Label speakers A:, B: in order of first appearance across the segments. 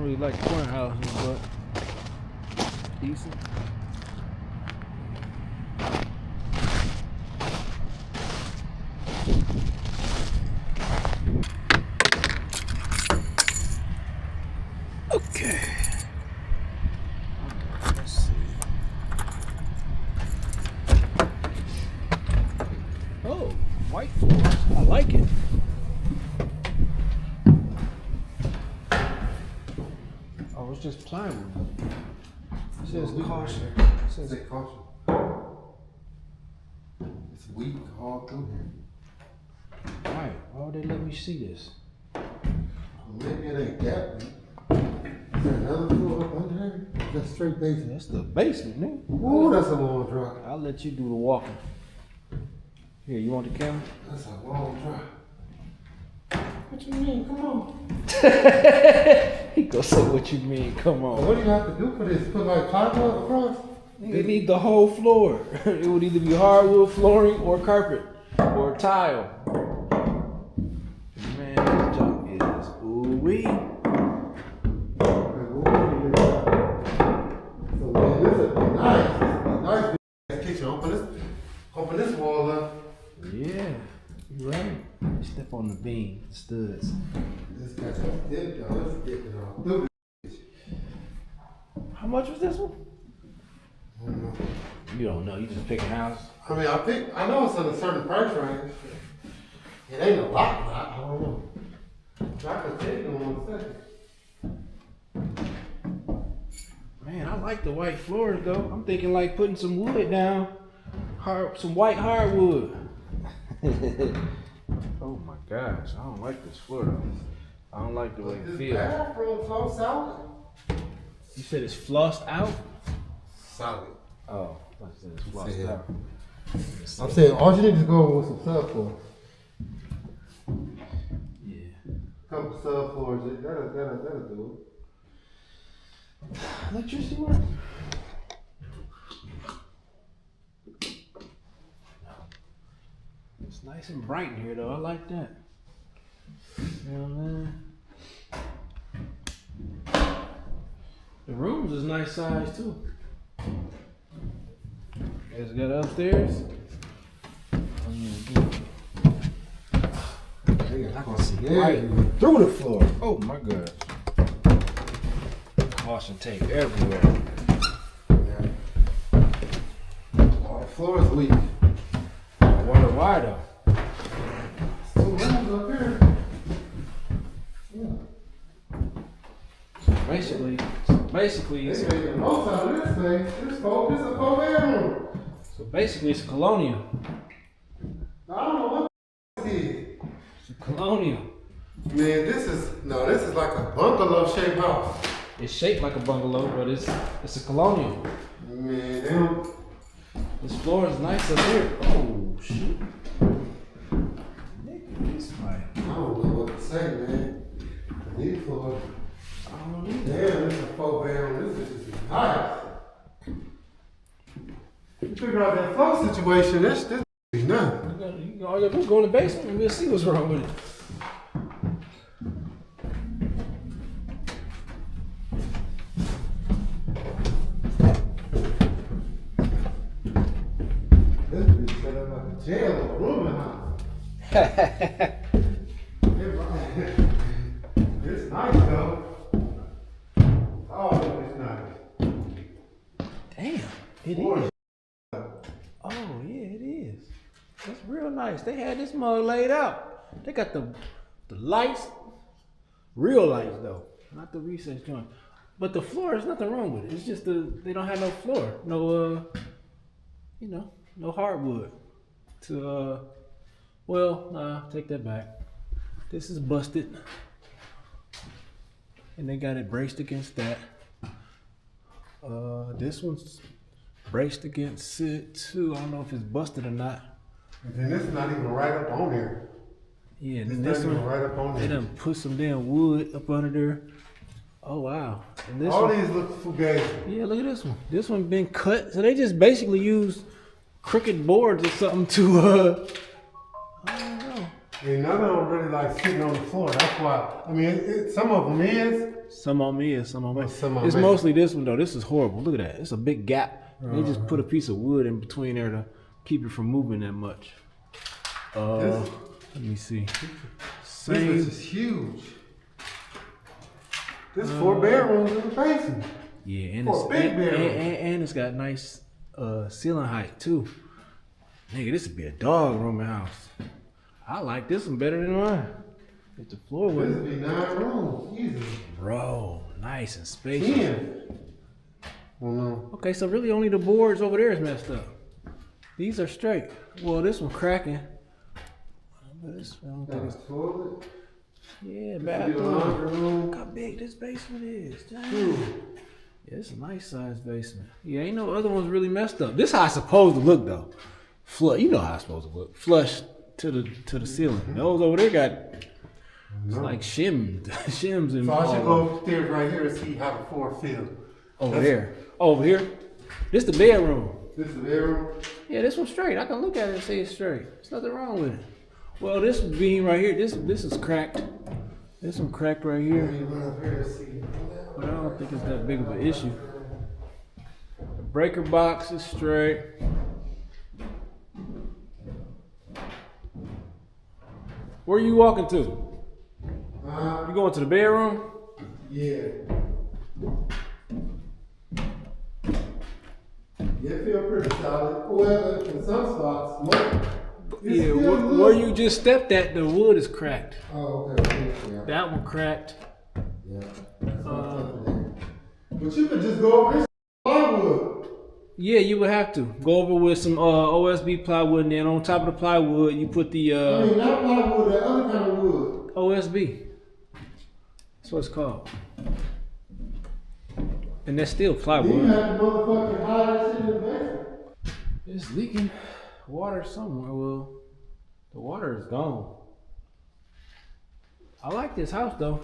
A: really like corner houses, but decent. Okay. Let's see. Oh, white floors. I like it. Oh, it's just plywood. It says caution. It says
B: caution. It's weak all through here.
A: Why? Why would they let me see this?
B: Maybe it ain't that weak. Is there another floor up under there? That's straight basement.
A: That's the basement, nigga.
B: Ooh, that's a long drive.
A: I'll let you do the walking. Here, you want the camera?
B: That's a long drive. What you mean? Come on.
A: He gonna say what you mean, come on.
B: What do you have to do for this? Put like plywood across?
A: They need the whole floor. It would either be hardwood flooring or carpet or tile. Man, this junk is ooh-wee.
B: So man, this would be nice. This would be nice. Kitchen. Open this wall up.
A: Yeah, you right. Step on the beam, the studs.
B: This guy's got dip, y'all. Let's get it all through this.
A: How much was this one?
B: I don't know.
A: You don't know, you just pick a house.
B: I mean, I know it's in a certain price range. It ain't a lot. I don't know. I could tell you in 1 second.
A: Man, I like the white floors though. I'm thinking like putting some wood down, some white hardwood. Oh my gosh, I don't like this floor though. I don't like the way it feels.
B: Bathroom floor solid.
A: You said it's flossed out?
B: Solid.
A: Oh, I said it's flossed out.
B: I'm saying all you need is go with some subfloors.
A: Yeah.
B: Couple subfloors, that'll do it.
A: Electricity work? It's nice and bright in here though. I like that. You know what I mean? The rooms is nice size too. It's got upstairs. I can see right through the floor. Oh my god. Caution tape everywhere.
B: All the floor is weak.
A: I wonder why though.
B: It's 2 rooms up here. Yeah.
A: Basically,
B: They making the most out of this thing. This is a 4-bedroom.
A: so basically it's a colonial.
B: I don't know what this is.
A: It's a colonial.
B: Man, this is like a bungalow shaped house.
A: It's shaped like a bungalow, but it's a colonial.
B: Man, they don't.
A: This floor is nice up here. Oh shit. Nigga, this fight.
B: I don't know what to say, man. These floors.
A: I don't know either.
B: Damn, this is a 4-bedroom. This is just nice. You figure out that flow situation, this is nothing.
A: All you gotta do is go in the basement and we'll see what's wrong with it.
B: This bitch set up like a jail or a rooming house. It's nice though. Oh, it's nice.
A: Damn, it is. Oh yeah, it is. That's real nice. They had this mug laid out. They got the lights, real lights though, not the recess joint. But the floor, there's nothing wrong with it. It's just they don't have no floor, no no hardwood. Take that back. This is busted, and they got it braced against that. This one's braced against it too. I don't know if it's busted or not.
B: And then this is not even right up on there.
A: Yeah, and
B: It's
A: then
B: not
A: this
B: even
A: one,
B: right up on
A: they
B: there.
A: done put some damn wood up under there. Oh wow. And this
B: All
A: one,
B: these look fugazi.
A: yeah, look at this one. This one been cut. So they just basically used crooked boards or something to I don't know.
B: And none of them really like sitting on the floor. That's why. I mean, some of them is.
A: Some on me and some on me.
B: Some on
A: It's
B: me.
A: mostly this one though. This is horrible. Look at that. It's a big gap. They just put a piece of wood in between there to keep it from moving that much. Let me see.
B: This is huge. This 4 bedrooms in the basement.
A: Yeah, and
B: For a big bedroom.
A: and it's got nice ceiling height too. Nigga, this would be a dog rooming house. I like this one better than mine. If the floor
B: This
A: was,
B: would be 9 rooms, easy.
A: bro, nice and spacious.
B: 10. Well, no.
A: Okay, so really only the boards over there is messed up. These are straight. Well, this one cracking. But this, I don't think it's.
B: Toilet.
A: Yeah,
B: Laundry
A: bathroom.
B: room.
A: Look how big this basement is. Dang.
B: Ooh.
A: Yeah, it's a nice sized basement. Yeah, ain't no other ones really messed up. This how it's supposed to look though. You know how it's supposed to look. Flush to the ceiling. Those over there got it's like shims and
B: So I should
A: all
B: go upstairs right here and see how the floor feels.
A: over there. Over here. This the bedroom.
B: This is the bedroom.
A: Yeah, this one's straight. I can look at it and say it's straight. There's nothing wrong with it. Well, this beam right here, this is cracked. This one cracked right here.
B: Let me run up here and see.
A: But I don't think it's that big of an issue. The breaker box is straight. Where are you walking to? You going to the bedroom?
B: Yeah. Yeah, it feel pretty solid. Well, in some spots, more.
A: Yeah, where you just stepped at, the wood is cracked.
B: Oh, okay. Yeah.
A: That one cracked.
B: Yeah. But you could just go over this plywood.
A: Yeah, you would have to go over with some OSB plywood, and then on top of the plywood, you put the
B: I mean, not plywood, that other kind of wood.
A: OSB. That's what it's called. And that's still
B: Then you
A: plywood.
B: have to motherfucking hide that shit in the basement.
A: It's leaking water somewhere. Well, the water is gone. I like this house though.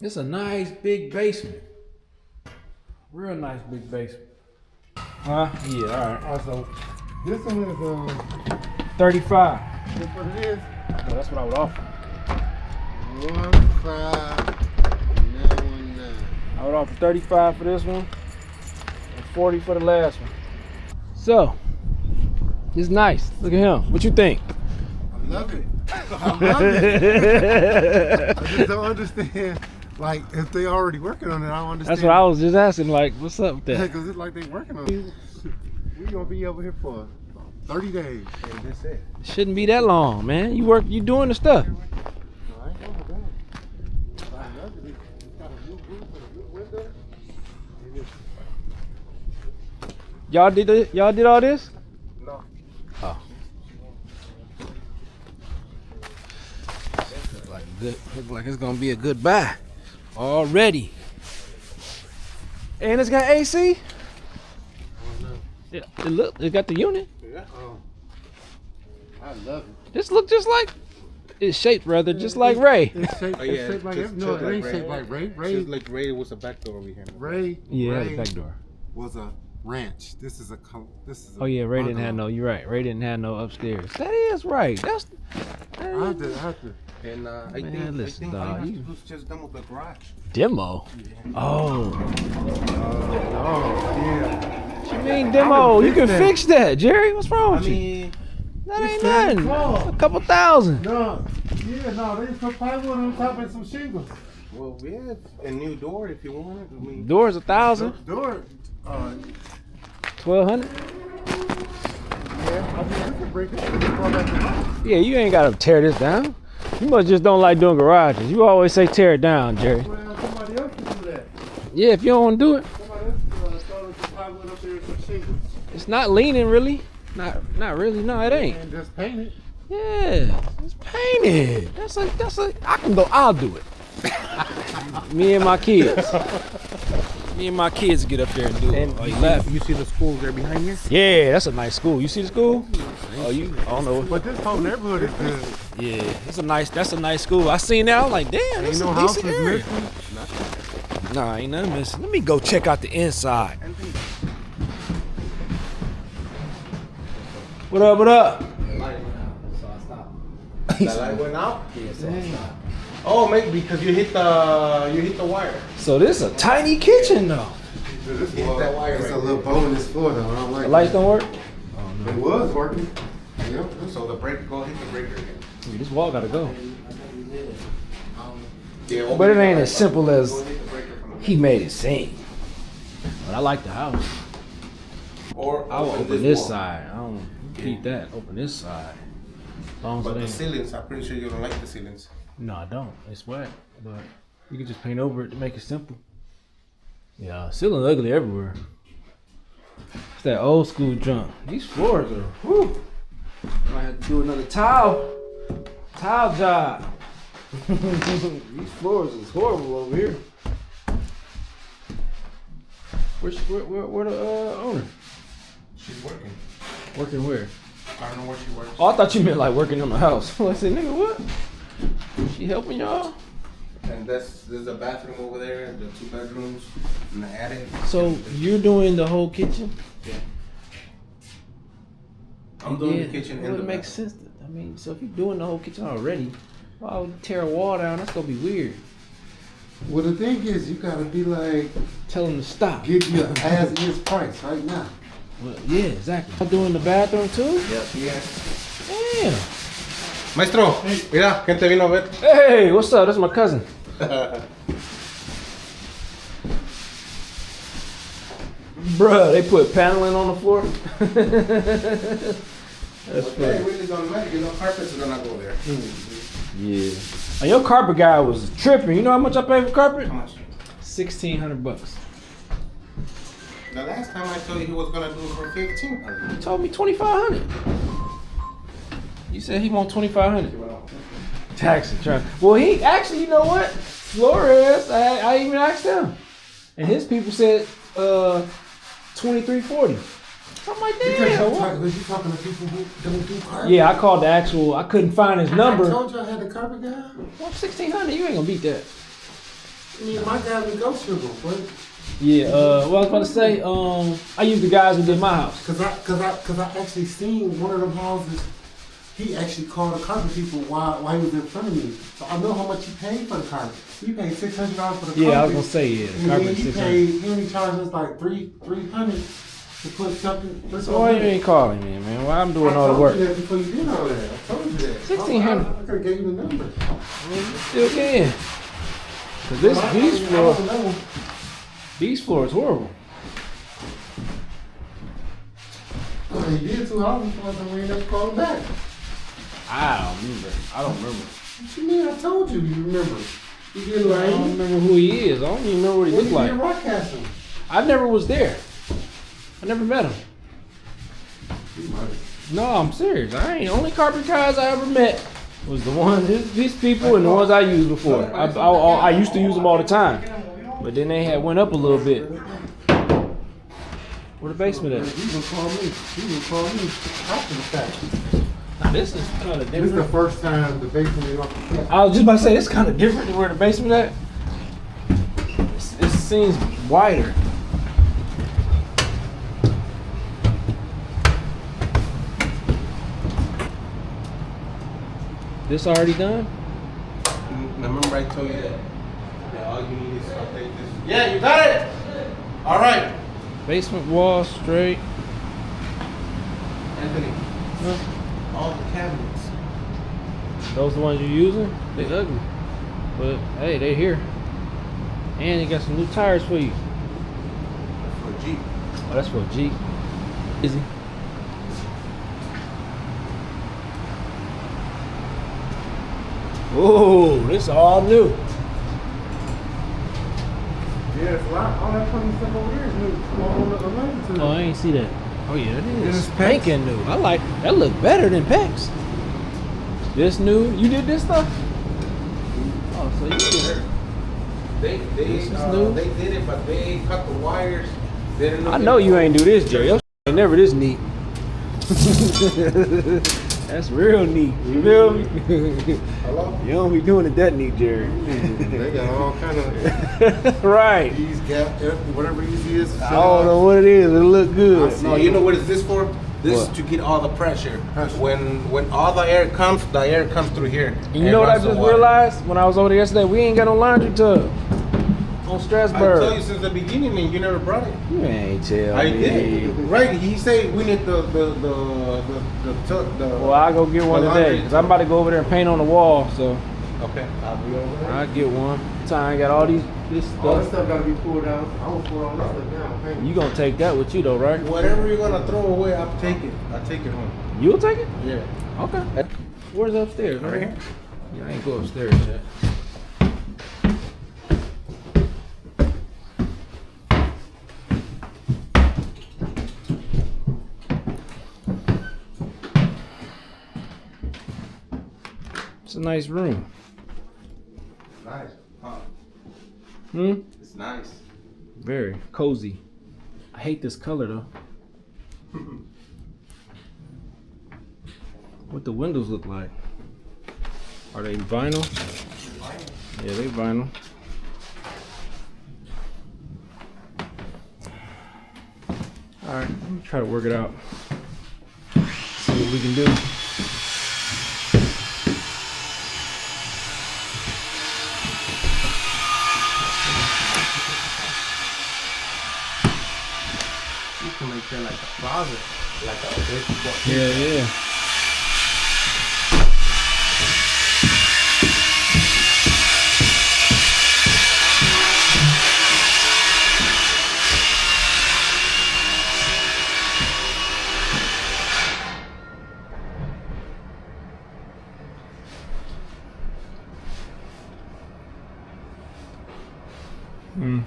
A: It's a nice big basement. Real nice big basement. Huh? Yeah, alright.
B: Also, this one is
A: 35.
B: that's what it is.
A: No, that's what I would offer.
B: 15919.
A: I would offer 35 for this one and 40 for the last one. So, it's nice. Look at him. What you think?
B: I love it. I love it. I just don't understand. Like, if they already working on it, I don't understand.
A: That's what I was just asking. Like, what's up with that?
B: Because it's like they working on it. We gonna be over here for 30 days. And that's it.
A: It shouldn't be that long, man. You doing the stuff.
B: No, I ain't over that. I love it. It's got a new roof and a new window. And it's,
A: Y'all did all this?
B: no.
A: Oh. Look like it's gonna be a good buy already. And it's got AC.
B: Oh, no.
A: It got the unit.
B: Yeah. Oh. I love it.
A: This look just like it's shaped rather just like Ray.
B: It's shaped,
C: Oh, yeah,
B: it's shaped like
C: just-
B: no,
C: just
B: it ain't
C: like
B: shaped
C: Ray.
B: like Ray.
C: Just like Ray was a back door over here.
B: Ray
A: The back door.
B: was a ranch. This is a
A: Oh yeah, Ray didn't have
B: bungalow.
A: no. You're right. Ray didn't have no upstairs. That is right. That's.
B: I have to.
C: And I
A: Man,
C: think
A: listen,
C: all
A: dog,
C: you
A: you-
C: have to do is just demo the garage.
A: Demo. Oh.
B: Oh yeah.
A: What you mean demo? You can fix that, Jerry. What's wrong
C: I
A: with you?
C: mean,
A: That ain't
B: it's very
A: nothing.
B: small.
A: A couple thousand.
B: No. Yeah, no, they put plywood on top and some shingles.
C: well, we have a new door if you want it. I mean,
A: Doors 1,000,
B: Door.
A: 1,200.
B: Yeah. I mean, we can break it and go back to house.
A: Yeah, you ain't gotta tear this down. You must just don't like doing garages. You always say tear it down, Jerry.
B: Well, somebody else can do that.
A: Yeah, if you don't want to do it,
B: Somebody else throw some plywood up there and some shingles.
A: it's not leaning really. Not really. No, it ain't.
B: And just paint it.
A: Yeah, it's painted. I'll do it. Me and my kids. Me and my kids get up there and do it. Oh, you laughing?
C: you see the school there behind you?
A: Yeah, that's a nice school. You see the school? Oh, I don't know.
B: But this whole neighborhood is good.
A: Yeah, that's a nice school. I seen that. I was like, damn, this is
B: Ain't
A: a
B: no
A: decent
B: houses
A: area.
B: missing.
A: Nah, ain't nothing missing. Let me go check out the inside. What up? What up?
C: So I stopped. The light went out. Yeah, so it's not. Oh, maybe because you hit the wire.
A: So this is a tiny kitchen though.
B: This
C: Hit that wire
B: it's
C: right
B: a little bow in this floor though. I don't like
A: The lights
B: it.
A: don't work?
B: It was working. Yep.
C: So the breaker, go hit the breaker again.
A: Dude, this wall gotta go.
C: Yeah, open
A: But it
C: the
A: ain't
C: light
A: as simple
C: button.
A: as
C: Go hit the breaker from the-
A: he made it seem. But I like the house.
C: Or
A: I will open this
C: wall.
A: side. I don't keep that. Open this side. As long as
C: But
A: it
C: the
A: ain't.
C: ceilings, I'm pretty sure you don't like the ceilings.
A: No, I don't. It's wet. But you can just paint over it to make it simple. Yeah, ceiling ugly everywhere. It's that old school junk. These floors are whew. Might have to do another tile job. These floors is horrible over here. Where the owner?
C: She's working.
A: Working where?
C: I don't know where she works.
A: Oh, I thought you meant like working on the house. I said, nigga, what? She helping y'all?
C: And there's a bathroom over there, the 2 bedrooms, and the attic.
A: So you're doing the whole kitchen?
C: Yeah. I'm doing
A: Yeah,
C: the kitchen
A: well,
C: and the
A: it makes
C: bathroom.
A: sense. I mean, so if you're doing the whole kitchen already, why would you tear a wall down? That's gonna be weird.
B: Well, the thing is, you gotta be like,
A: Tell them to stop.
B: give you an as-is price right now.
A: Well, yeah, exactly. I'm doing the bathroom too?
C: Yep, yeah.
A: Damn.
C: Maestro, mira, gente vino a ver.
A: Hey, what's up? That's my cousin. Bruh, they put paneling on the floor. That's
C: Okay,
A: funny.
C: really don't matter. You know, carpets are gonna go there.
A: Yeah. And your carpet guy was tripping. You know how much I paid for carpet?
C: How much?
A: $1,600.
C: The last time I told you he was gonna do it for 15.
A: He told me 2,500. You said he want 2,500. Taxi truck. Well, he actually, you know what? Flores, I even asked him, and his people said 2340. I'm like, damn. what?
B: Because you're talking to people who don't do carpet.
A: Yeah, I called the actual. I couldn't find his
B: I
A: number.
B: told you I had the carpet guy.
A: Well, 1,600. You ain't gonna beat that.
B: I mean, my guy negotiable, but
A: Yeah. What I was about to say. I used the guys who did my house.
B: cause I actually seen one of them houses. He actually called the carpet people while he was in front of me. So I know how much he paid for the carpet. He paid $600 for the carpet.
A: Yeah, I was gonna say yeah. The
B: And then
A: carpet
B: he
A: 600.
B: paid. He only charged us like $300 to put something.
A: So why you ain't calling me, man? Why I'm doing all the
B: I
A: work?
B: told you that before you did all that. I told you that.
A: 1,600.
B: I could have gave you the number.
A: Still can. Cause these floors horrible.
B: He did 2 houses for us and we ended up calling back.
A: I don't remember.
B: What you mean? I told you. You remember? You did
A: I don't
B: like.
A: remember who he is. I don't even remember what he
B: When
A: looked
B: you
A: like.
B: did Rockcastle.
A: I never was there. I never met him. No, I'm serious. I ain't. Only carpet guys I ever met was the ones, these people, and the ones I used before. I used to use them all the time, but then they had went up a little bit. Where the basement at?
B: He gonna call me. He gonna call me after the fact.
A: Now, this is kind of
B: This is the
A: different.
B: first time the basement is off the cat.
A: I was just about to say, it's kind of different than where the basement at. It seems wider. This already done?
C: Remember I told you that all you need is to update this. Yeah, you got it. All right,
A: Basement wall straight.
C: Anthony.
A: Huh?
C: All the cabinets.
A: Those the ones you're using? They ugly. But hey, they here. And they got some new tires for you.
C: For a Jeep.
A: Oh, that's for a Jeep. Easy. Oh, this all new.
B: Yeah, it's a lot. All that funny stuff over here is new. All on the left to
A: Oh, I ain't see that. Oh yeah, it is.
B: This is
A: Spanking new. I like that. Look better than Pex. This new. You did this stuff? Oh, so you did it. This is new.
C: They did it, but they cut the wires. They didn't
A: I know you ain't do this, Jerry. Your ain't never this neat. That's real neat. You feel me?
C: Hello?
A: You don't be doing it that neat, Jerry.
B: They got all kind of
A: Right.
B: these gap, whatever these is.
A: I don't know what it is. It look good.
C: No, you know what is this for? This
A: What?
C: is to get all the pressure. When all the air comes through here.
A: And you know what I
C: runs the
A: just
C: water.
A: realized when I was over there yesterday? We ain't got no laundry tub on
C: I
A: Strasburg.
C: told you since the beginning, and you never brought it.
A: You ain't tell
C: I
A: me.
C: did. Right? He said we need the tub.
A: Well, I'll go get one
C: the
A: today.
C: laundry
A: Cause I'm about to go over there and paint on the wall. So
C: Okay, I'll be over there.
A: I'll get one. Time I got all this
B: All this
A: stuff.
B: stuff gotta be pulled out. I'm gonna pull all this stuff down. Paint.
A: You gonna take that with you though, right?
C: Whatever you're gonna throw away, I'll take it. I'll take it home.
A: You'll take it?
C: Yeah.
A: Okay. Where's upstairs? Right here. Yeah, I ain't go upstairs yet. It's a nice room.
C: Nice. Huh.
A: Hmm?
C: It's nice.
A: Very cozy. I hate this color though. What the windows look like? Are they vinyl? Yeah, they vinyl. Alright, let me try to work it out. See what we can do.
C: You can make that like a closet, like a big.
A: Yeah, yeah. Hmm.